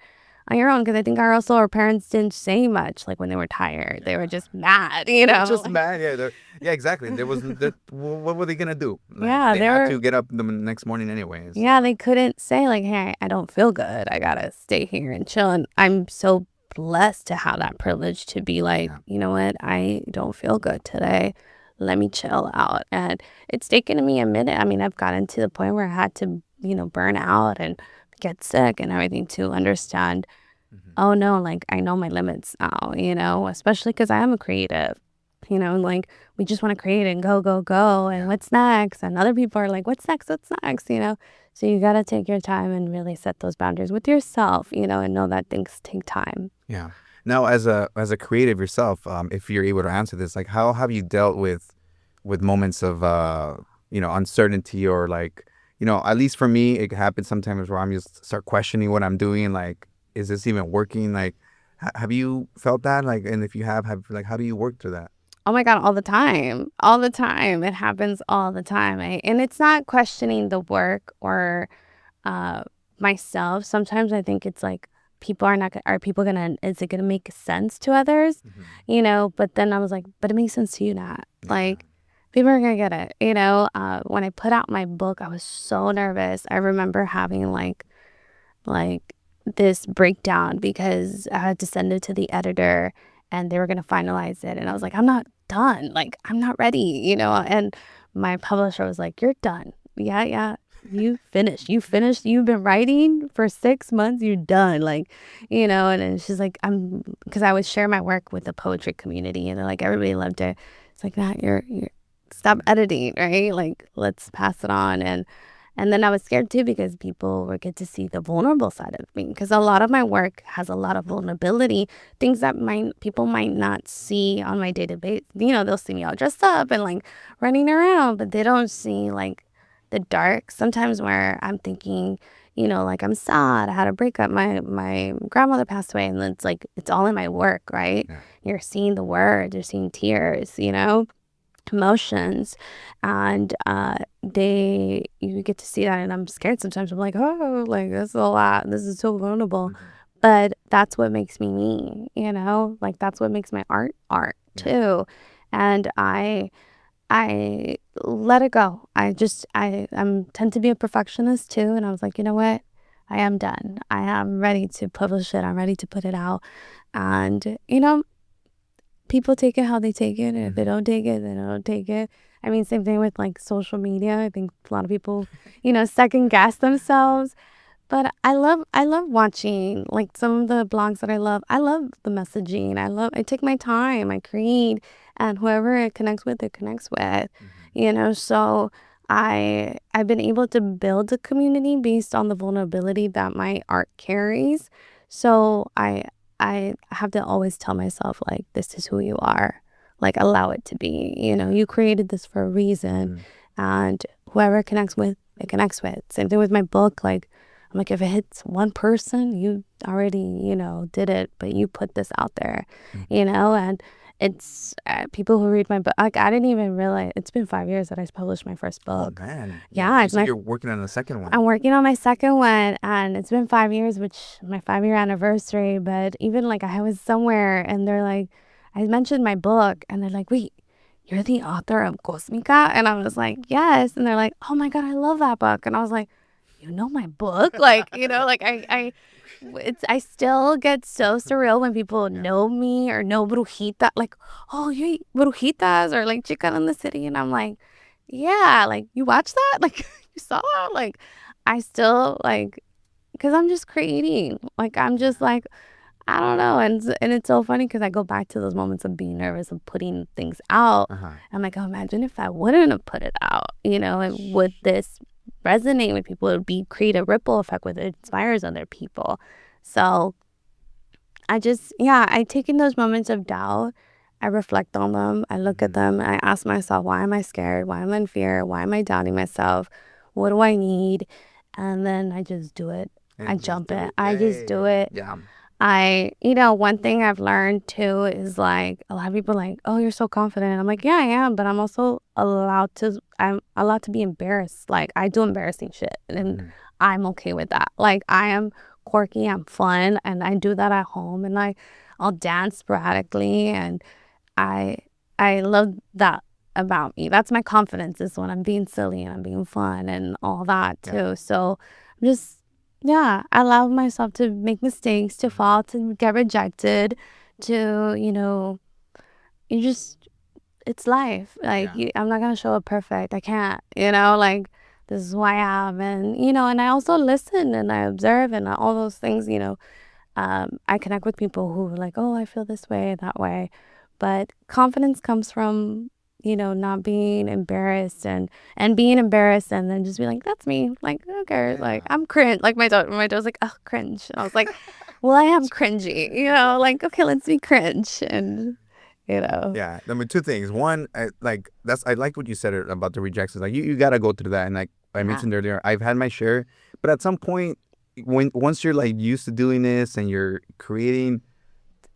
own, because I think our parents didn't say much, like when they were tired. They were just mad, you know. Just mad, yeah, exactly. There wasn't that. What were they gonna do? Like, Yeah, they they had were. to get up the next morning anyways. Yeah, they couldn't say like, "Hey, I don't feel good. I gotta stay here and chill." And I'm so blessed to have that privilege to be like, you know what, I don't feel good today. Let me chill out. And it's taken me a minute. I mean, I've gotten to the point where I had to, you know, burn out and get sick and everything to understand. Oh no, like I know my limits now, you know, especially because I am a creative. You know, like we just want to create and go, go, go. And what's next? And other people are like, what's next? What's next? You know, so you got to take your time and really set those boundaries with yourself, you know, and know that things take time. Yeah. Now, as a creative yourself, if you're able to answer this, like, how have you dealt with moments of you know, uncertainty, or like, you know, at least for me, it happens sometimes where I'm just start questioning what I'm doing. Like, is this even working? Like, have you felt that? Like, and if you have like, how do you work through that? Oh my God, all the time. All the time. It happens all the time. And it's not questioning the work or uh, myself. Sometimes I think it's like people are people gonna, is it gonna make sense to others? You know, but then I was like, but it makes sense to you not. Like, people are gonna get it. You know, when I put out my book, I was so nervous. I remember having like this breakdown because I had to send it to the editor and they were going to finalize it. And I was like, I'm not done. Like, I'm not ready, you know? And my publisher was like, you're done. Yeah. You finished. You've been writing for 6 months. You're done. Like, you know, and then she's like, because I would share my work with the poetry community and they're like, everybody loved it. It's like, nah, you're stop editing, right? Like, let's pass it on. And then I was scared too because people would get to see the vulnerable side of me, because a lot of my work has a lot of vulnerability, things that people might not see on my database. You know, they'll see me all dressed up and like running around, but they don't see like the dark sometimes where I'm thinking, you know, like I'm sad. I had a breakup. My grandmother passed away, and it's like it's all in my work, right? Yeah. You're seeing the words, you're seeing tears, you know, emotions, and you get to see that, and I'm scared sometimes. I'm like, oh, like this is a lot, this is so vulnerable. But that's what makes me, you know, like that's what makes my art too. And I let it go. I'm tend to be a perfectionist too, and I was like, you know what, I am done. I am ready to publish it. I'm ready to put it out. And you know, people take it how they take it, and if they don't take it, they don't take it. I mean, same thing with like social media. I think a lot of people, you know, second guess themselves. But I love watching like some of the blogs that I love. I love the messaging. I take my time, I create, and whoever it connects with, you know. So I've been able to build a community based on the vulnerability that my art carries. So I have to always tell myself, like, this is who you are. Like, allow it to be. You know, you created this for a reason. And whoever it connects with, it connects with. Same thing with my book. Like, I'm like, if it hits one person, you already, you know, did it. But you put this out there, you know. And it's people who read my book. Like, I didn't even realize it's been 5 years that I published my first book. Oh man! Yeah, so you're working on the second one. I'm working on my second one, and it's been 5 years, which my 5-year anniversary. But even like I was somewhere, and they're like, I mentioned my book, and they're like, wait, you're the author of Cosmica? And I was like, yes. And they're like, oh my God, I love that book. And I was like, you know my book? Like, you know, like I still get so surreal when people know me or know Brujita, like, oh, you Brujitas or like Chicana in the city. And I'm like, yeah, like, you watched that? Like, you saw that? Like, I still, like, because I'm just creating. Like, I'm just like, I don't know. And it's so funny because I go back to those moments of being nervous of putting things out. I'm like, oh, imagine if I wouldn't have put it out, you know, and would this resonate with people? It would create a ripple effect with it inspires other people. So I take in those moments of doubt. I reflect on them. I look at them. I ask myself, why am I scared? Why am I in fear? Why am I doubting myself? what do I need? And then I just do it. And I just jump do it. it. I just do it. Yeah. One thing I've learned too is like a lot of people like, oh, you're so confident. I'm like, yeah, I am, but I'm allowed to be embarrassed. Like I do embarrassing shit and I'm okay with that. Like I am quirky, I'm fun, and I do that at home, and I'll dance sporadically, and I love that about me. That's my confidence, is when I'm being silly and I'm being fun and all that too. Yeah. So I'm just, yeah, I allow myself to make mistakes, to fall, to get rejected, to, you just, it's life. Like, Yeah. I'm not going to show up perfect. I can't, like, this is who I am. And, and I also listen and I observe and all those things, I connect with people who are like, oh, I feel this way, that way. But confidence comes from, not being embarrassed and being embarrassed and then just be like, that's me. Like, okay, Yeah. like, I'm cringe. Like, my daughter's like, oh, cringe. And I was like, well, I am cringy, like, okay, let's be cringe. And, Yeah. I mean, two things. One, I like what you said about the rejections. Like you got to go through that. And like I mentioned earlier, I've had my share, but at some point, once you're like used to doing this and you're creating,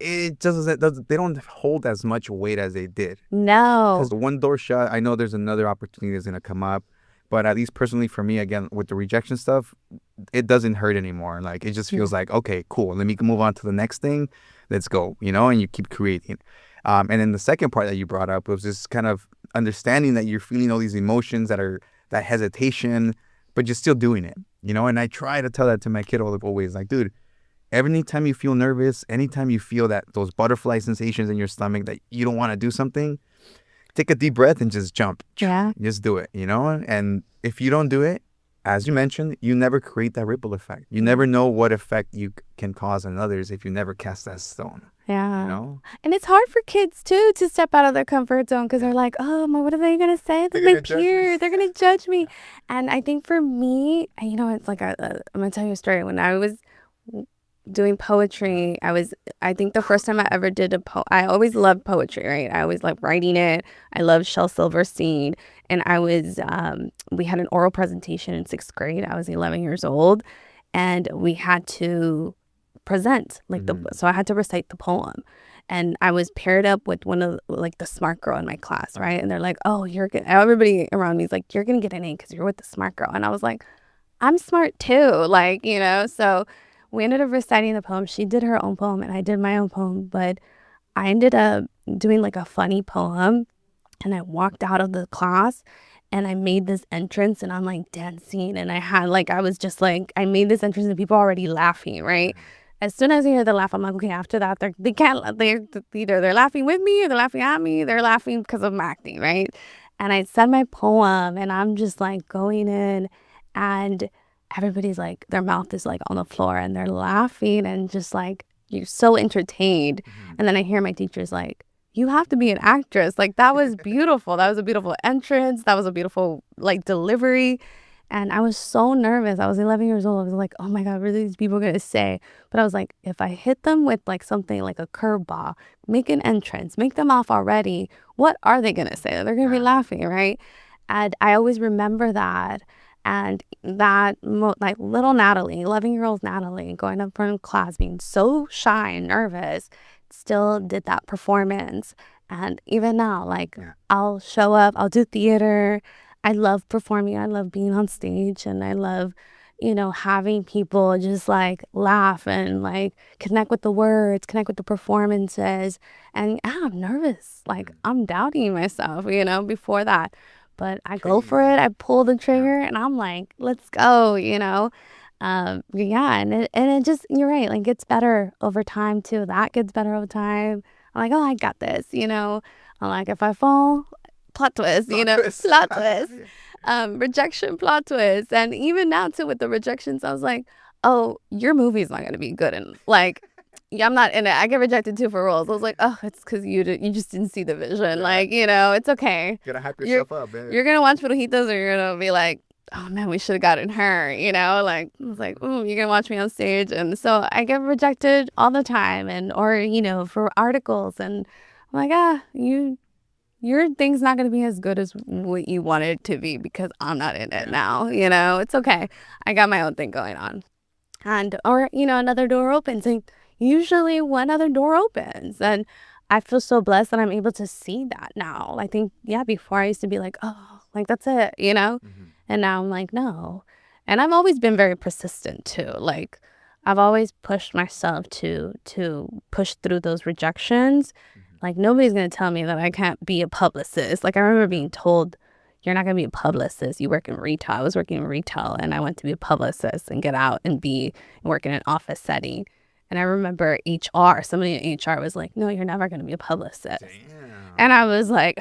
it just they don't hold as much weight as they did. No. Because the one door shut, I know there's another opportunity that's gonna come up, but at least personally for me, again with the rejection stuff, it doesn't hurt anymore. Like it just feels like, okay, cool, let me move on to the next thing, let's go, and you keep creating. And then the second part that you brought up was this kind of understanding that you're feeling all these emotions that hesitation, but you're still doing it, And I try to tell that to my kid always, like, dude, anytime you feel nervous, anytime you feel those butterfly sensations in your stomach that you don't want to do something, take a deep breath and just jump. Yeah. Just do it, And if you don't do it, as you mentioned, you never create that ripple effect. You never know what effect you can cause on others if you never cast that stone. Yeah. And it's hard for kids too to step out of their comfort zone because they're like, oh, what are they going to say? They're my peers. They're going to judge me. And I think for me, it's like, I'm going to tell you a story. When I was doing poetry, I think the first time I ever did I always loved poetry, right? I always loved writing it. I loved Shel Silverstein. And we had an oral presentation in 6th grade. I was 11 years old and we had to present so I had to recite the poem. And I was paired up with one of the smart girl in my class, right? And they're like, oh, everybody around me is like, you're going to get an A because you're with the smart girl. And I was like, I'm smart too. So we ended up reciting the poem. She did her own poem and I did my own poem, but I ended up doing a funny poem and I walked out of the class and I made this entrance and I'm dancing and I had I was just I made this entrance and people are already laughing, right? As soon as I hear the laugh, I'm like, okay, after that, they're either they're laughing with me or they're laughing at me. They're laughing because I'm acting, right? And I said my poem and I'm just going in and everybody's their mouth is on the floor and they're laughing and just you're so entertained. And then I hear my teacher's you have to be an actress. That was beautiful. That was a beautiful entrance. That was a beautiful delivery. And I was so nervous. I was 11 years old. I was like, oh my God, what are these people going to say? But I was like, if I hit them with something like a curveball, make an entrance, make them off already, what are they going to say? They're going to be laughing, right? And I always remember that. And that little Natalie, 11-year-old Natalie, going up front of class, being so shy and nervous, still did that performance. And even now, I'll show up, I'll do theater. I love performing. I love being on stage and I love, having people just laugh and connect with the words, connect with the performances. And I'm nervous. I'm doubting myself, before that. But I go for it. I pull the trigger and I'm like, let's go, yeah. And it just, you're right. Gets better over time too. That gets better over time. I'm like, oh, I got this, I'm like, if I fall, plot twist, plot twist. Rejection, plot twist. And even now too with the rejections, I was like, oh, your movie's not going to be good. And yeah, I'm not in it. I get rejected too for roles. I was like, oh, it's because you just didn't see the vision. It's okay. You gotta hype yourself up, man. You're going to watch Brujitas or you're going to be like, oh man, we should have gotten her, I was like, ooh, you're going to watch me on stage. And so I get rejected all the time or for articles. And I'm like, your thing's not going to be as good as what you want it to be because I'm not in it now. It's okay. I got my own thing going on. And, or, another door opens, and usually one other door opens. And I feel so blessed that I'm able to see that now. I think, before I used to be like, oh, like, that's it, And now I'm like, no. And I've always been very persistent too. Like, I've always pushed myself to push through those rejections. Like, nobody's going to tell me that I can't be a publicist. Like, I remember being told, you're not going to be a publicist. You work in retail. I was working in retail, and I went to be a publicist and get out and work in an office setting. And I remember somebody in HR was like, no, you're never going to be a publicist. Damn. And I was like,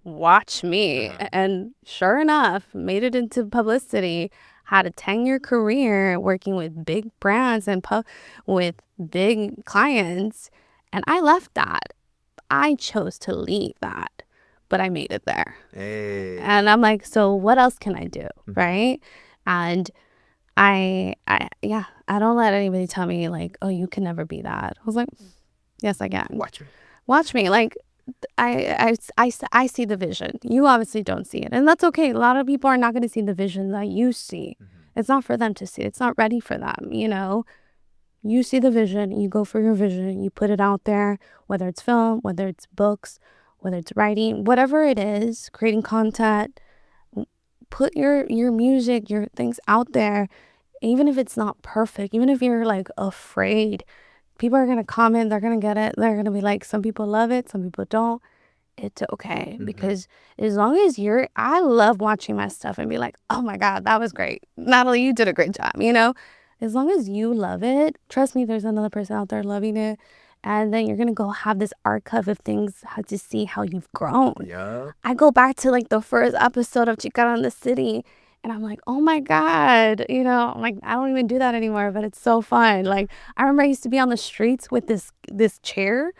watch me. And sure enough, made it into publicity, had a 10-year career working with big brands and with big clients. And I left that. I chose to leave that, but I made it there. Hey. And I'm like, so what else can I do? Right. And I don't let anybody tell me like, oh, you can never be that. I was like, yes, I can. Watch me. Like, I see the vision. You obviously don't see it. And that's okay. A lot of people are not going to see the vision that you see. It's not for them to see. It's not ready for them, You see the vision, you go for your vision, you put it out there, whether it's film, whether it's books, whether it's writing, whatever it is, creating content, put your music, your things out there, even if it's not perfect, even if you're like afraid, people are going to comment, they're going to get it, they're going to be like, some people love it, some people don't. It's okay, because as long as I love watching my stuff and be like, oh my God, that was great. Natalie, you did a great job, As long as you love it, trust me, there's another person out there loving it. And then you're going to go have this archive of things to see how you've grown. Yeah. I go back to like the first episode of Chicana in the City, and I'm like, oh my God, I'm like, I don't even do that anymore, but it's so fun. Like, I remember I used to be on the streets with this chair,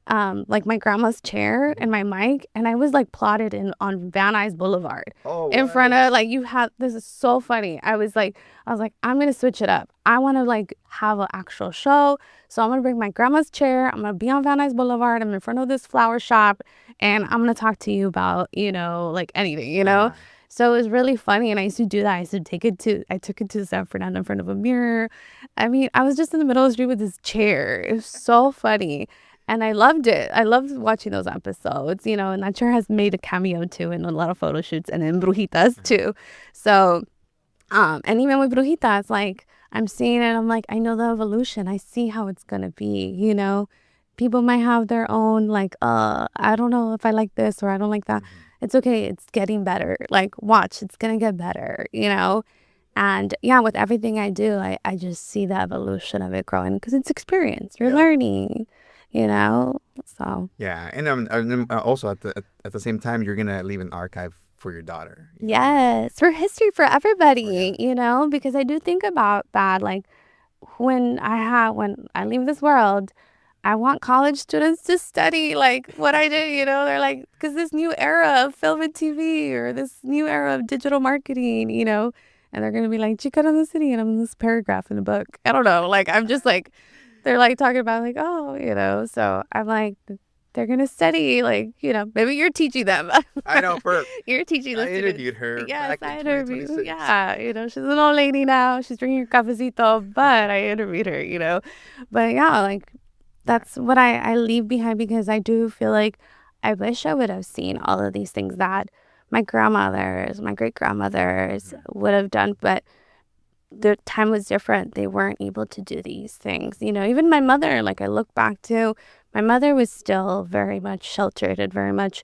like my grandma's chair and my mic, and I was like plotted on Van Nuys Boulevard in front of this is so funny. I was like, I'm gonna switch it up. I want to like have an actual show, so I'm gonna bring my grandma's chair. I'm gonna be on Van Nuys Boulevard. I'm in front of this flower shop, and I'm gonna talk to you about like anything, So it was really funny, and I used to do that. I took it to San Fernando in front of a mirror. I mean, I was just in the middle of the street with this chair. It was so funny. And I loved it. I loved watching those episodes, and that chair has made a cameo too in a lot of photo shoots and in Brujitas too. So, and even with Brujitas, like I'm seeing it, I'm like, I know the evolution. I see how it's going to be, People might have their own, like, I don't know if I like this or I don't like that. It's okay. It's getting better. Like, watch, it's going to get better, And yeah, with everything I do, I just see the evolution of it growing because it's experience. You're learning. So yeah, and also at the same time, you're gonna leave an archive for your daughter. Yes, for history for everybody. Because I do think about that. Like when I leave this world, I want college students to study like what I did. They're like, because this new era of film and TV or this new era of digital marketing. And they're gonna be like, Chicana in the City, and I'm in this paragraph in the book. I don't know. Like I'm just like. They're like talking about like, oh, so I'm like, they're going to study, like, maybe you're teaching them. I know, you're teaching them. I interviewed her. Yes, I interviewed. Yeah, she's an old lady now. She's drinking her cafecito, but I interviewed her, But yeah, like, that's what I leave behind because I do feel like I wish I would have seen all of these things that my grandmothers, my great-grandmothers would have done, but the time was different. They weren't able to do these things. Even my mother, like I look back to, my mother was still very much sheltered and very much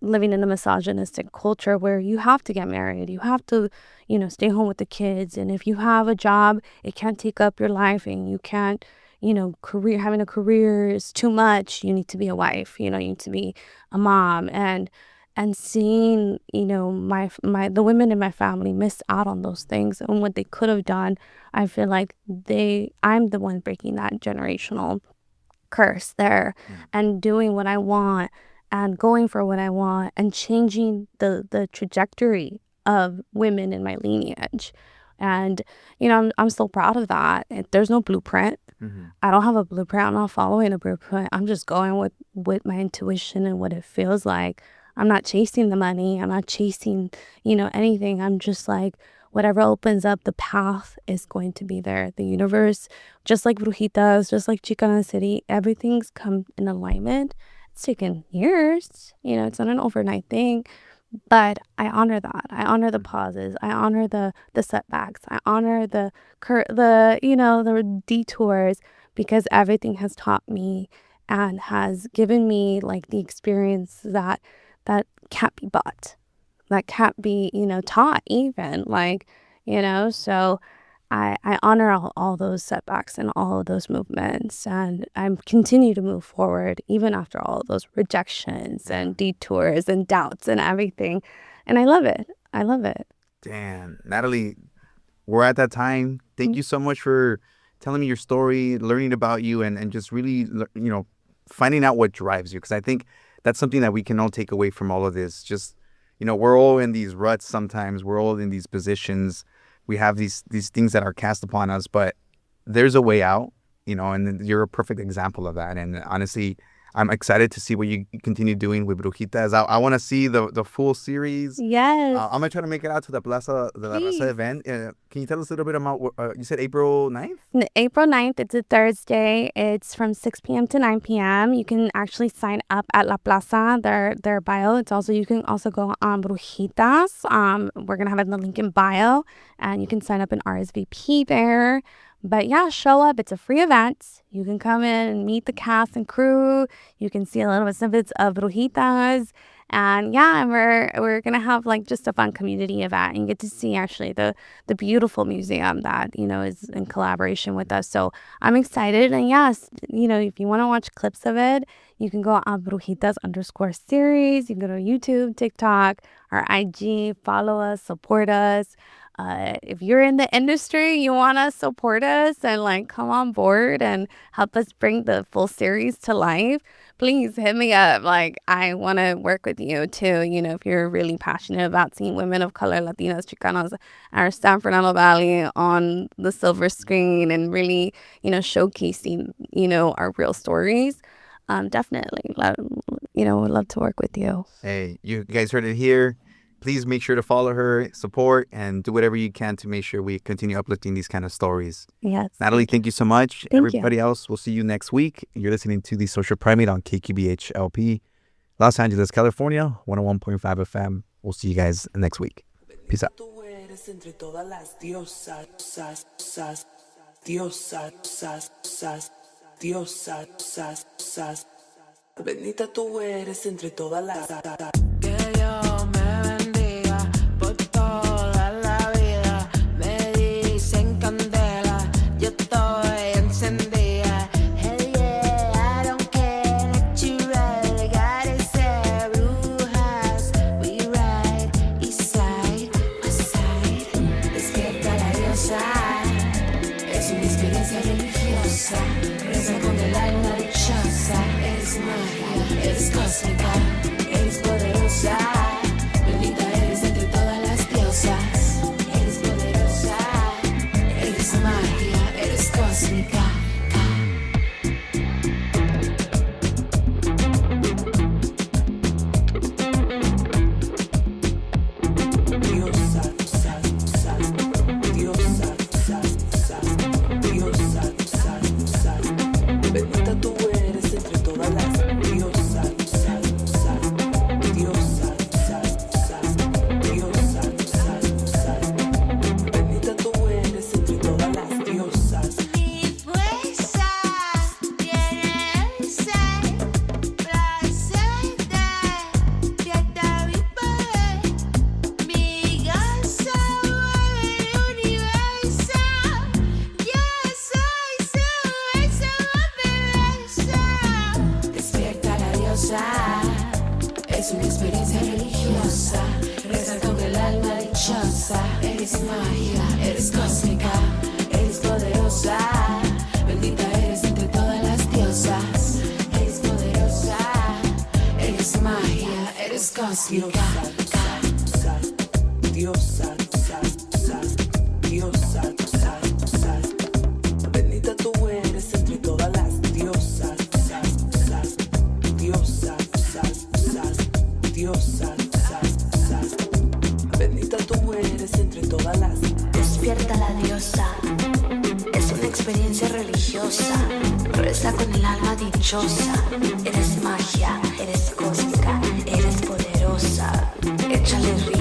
living in a misogynistic culture where you have to get married. You have to, stay home with the kids. And if you have a job, it can't take up your life and you can't, having a career is too much. You need to be a wife, you need to be a mom. And seeing, the women in my family miss out on those things and what they could have done, I feel like I'm the one breaking that generational curse there and doing what I want and going for what I want and changing the trajectory of women in my lineage. And, I'm still proud of that. There's no blueprint. I don't have a blueprint. I'm not following a blueprint. I'm just going with my intuition and what it feels like. I'm not chasing the money. I'm not chasing, anything. I'm just like, whatever opens up the path is going to be there. The universe, just like Brujitas, just like Chicana City, everything's come in alignment. It's taken years. It's not an overnight thing. But I honor that. I honor the pauses. I honor the setbacks. I honor the detours, because everything has taught me and has given me like the experience that can't be bought, that can't be taught even, so I honor all those setbacks and all of those movements, and I continue to move forward even after all of those rejections and detours and doubts and everything. And I love it. I love it. Damn, Natalie, we're at that time. Thank you so much for telling me your story, learning about you, and just really, finding out what drives you. Because I think that's something that we can all take away from all of this. Just, we're all in these ruts sometimes. We're all in these positions. We have these things that are cast upon us, but there's a way out, and you're a perfect example of that. And honestly, I'm excited to see what you continue doing with Brujitas. I want to see the full series. Yes. I'm going to try to make it out to the Plaza event. Can you tell us a little bit about what you said, April 9th? April 9th, it's a Thursday. It's from 6 p.m. to 9 p.m. You can actually sign up at La Plaza, their bio. You can also go on Brujitas. We're going to have it in the link in bio, and you can sign up and RSVP there. But yeah, show up. It's a free event. You can come in and meet the cast and crew. You can see a little bit snippets of Brujitas. And yeah, we're going to have like just a fun community event, and get to see actually the beautiful museum that, is in collaboration with us. So I'm excited. And yes, if you want to watch clips of it, you can go on Brujitas_series. You can go to YouTube, TikTok, our IG, follow us, support us. If you're in the industry, you want to support us and like come on board and help us bring the full series to life, please hit me up. Like, I want to work with you too. If you're really passionate about seeing women of color, Latinas, Chicanas, our San Fernando Valley on the silver screen and really, showcasing, our real stories, definitely, would love to work with you. Hey, you guys heard it here. Please make sure to follow her, support, and do whatever you can to make sure we continue uplifting these kind of stories. Yes. Natalie, thank you so much. Thank Everybody you. else, we'll see you next week. You're listening to The Social Primate on KQBH LP, Los Angeles, California, 101.5 FM. We'll see you guys next week. Peace out. Bendita tú eres entre todas las. Reza con el alma dichosa, eres magia, eres cósmica, eres poderosa, bendita eres entre todas las diosas, eres poderosa, eres magia, eres cósmica. Es una experiencia religiosa, reza con el alma dichosa. Eres magia, eres cósmica, eres poderosa, bendita eres entre todas las diosas. Eres poderosa, eres magia, eres cósmica. Diosa, diosa, bendita tú eres entre todas las diosas. Diosa, diosa. Bendita tú eres entre todas las. Despierta la diosa. Es una experiencia religiosa. Reza con el alma dichosa. Eres magia, eres cósmica, eres poderosa. Échale ritmo.